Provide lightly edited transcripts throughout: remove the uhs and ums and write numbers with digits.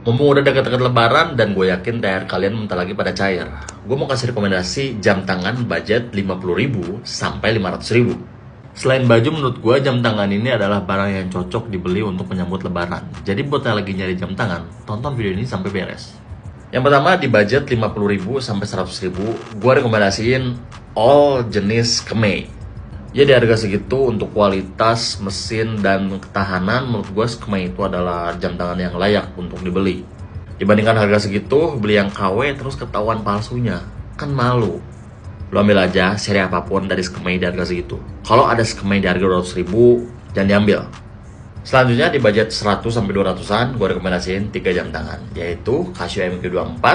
Mumpung udah dekat-dekat lebaran dan gue yakin THR kalian bentar lagi pada cair, gue mau kasih rekomendasi jam tangan budget 50.000 sampai 500.000. Selain baju, menurut gue jam tangan ini adalah barang yang cocok dibeli untuk menyambut lebaran. Jadi buat yang lagi nyari jam tangan, tonton video ini sampai beres. Yang pertama, di budget 50.000 sampai 100.000, gue rekomendasiin all jenis Kemei. Ya di harga segitu untuk kualitas, mesin, dan ketahanan, menurut gue Kemei itu adalah jam tangan yang layak untuk dibeli. Dibandingkan harga segitu, beli yang KW terus ketahuan palsunya, kan malu. Lo ambil aja seri apapun dari Kemei di harga segitu. Kalau ada Kemei di harga 200.000, jangan diambil. Selanjutnya di budget 100-200an, gue rekomendasiin 3 jam tangan, yaitu Casio MQ24,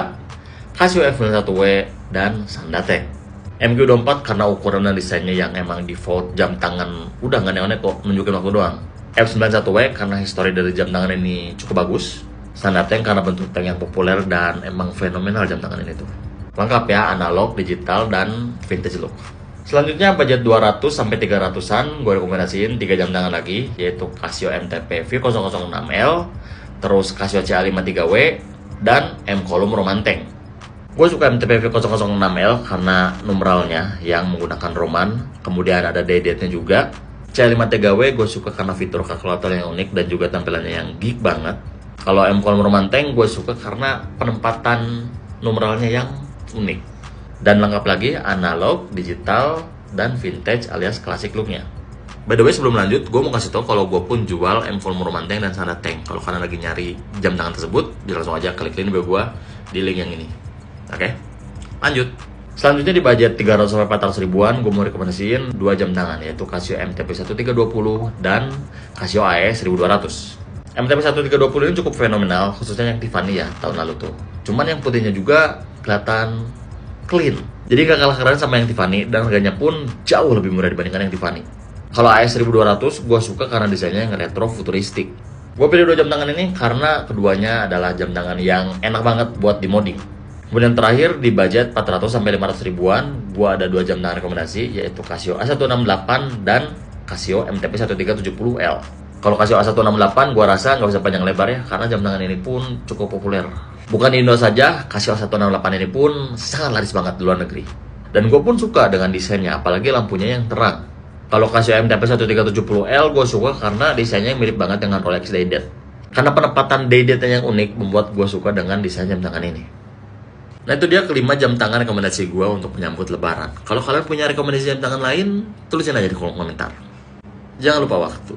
Casio F91W, dan Sandatek. MQ24 karena ukuran dan desainnya yang emang default jam tangan, udah nggak aneh-aneh kok, nunjukin waktu doang. F91W karena histori dari jam tangan ini cukup bagus. Sandatek karena bentuk tank yang populer dan emang fenomenal jam tangan ini tuh. Lengkap ya, analog, digital, dan vintage look. Selanjutnya budget 200-300an, gue rekomendasiin 3 jam tangan lagi, yaitu Casio MTP V006L, terus Casio CA53W, dan M Column Romanteng. Gue suka MTP V006L karena numeralnya yang menggunakan Roman, kemudian ada day-date-nya juga. CA53W gue suka karena fitur kalkulator yang unik dan juga tampilannya yang geek banget. Kalau M Column Romanteng gue suka karena penempatan numeralnya yang unik. Dan lengkap lagi analog, digital, dan vintage alias klasik looknya. By the way, sebelum lanjut, gue mau kasih tau kalau gue pun jual M Column Romanteng dan Sandatek. Kalau kalian lagi nyari jam tangan tersebut, langsung aja klik link gue di link yang ini. Oke, lanjut. Selanjutnya di budget 300-400 ribuan, gue mau rekomendasiin 2 jam tangan, yaitu Casio MTP 1320 dan Casio AE 1200. MTP 1320 ini cukup fenomenal, khususnya yang Tiffany ya, tahun lalu tuh. Cuman yang putihnya juga kelihatan clean, jadi gak kalah keren sama yang Tiffany, dan harganya pun jauh lebih murah dibandingkan yang Tiffany. Kalau AE 1200, gue suka karena desainnya yang retro futuristik. Gue pilih 2 jam tangan ini karena keduanya adalah jam tangan yang enak banget buat dimoding. Kemudian terakhir di budget 400-500 ribuan, gua ada 2 jam tangan rekomendasi, yaitu Casio A168 dan Casio MTP 1370L. Kalau Casio A168 gua rasa nggak usah panjang lebar ya, karena jam tangan ini pun cukup populer. Bukan di Indo saja, Casio A168 ini pun sangat laris banget di luar negeri. Dan gue pun suka dengan desainnya, apalagi lampunya yang terang. Kalau Casio MTP 1370L gue suka karena desainnya mirip banget dengan Rolex Day-Date. Karena penempatan Day-Date yang unik membuat gue suka dengan desain jam tangan ini. Nah itu dia kelima jam tangan rekomendasi gue untuk menyambut lebaran. Kalau kalian punya rekomendasi jam tangan lain, tulisin aja di kolom komentar. Jangan lupa waktu.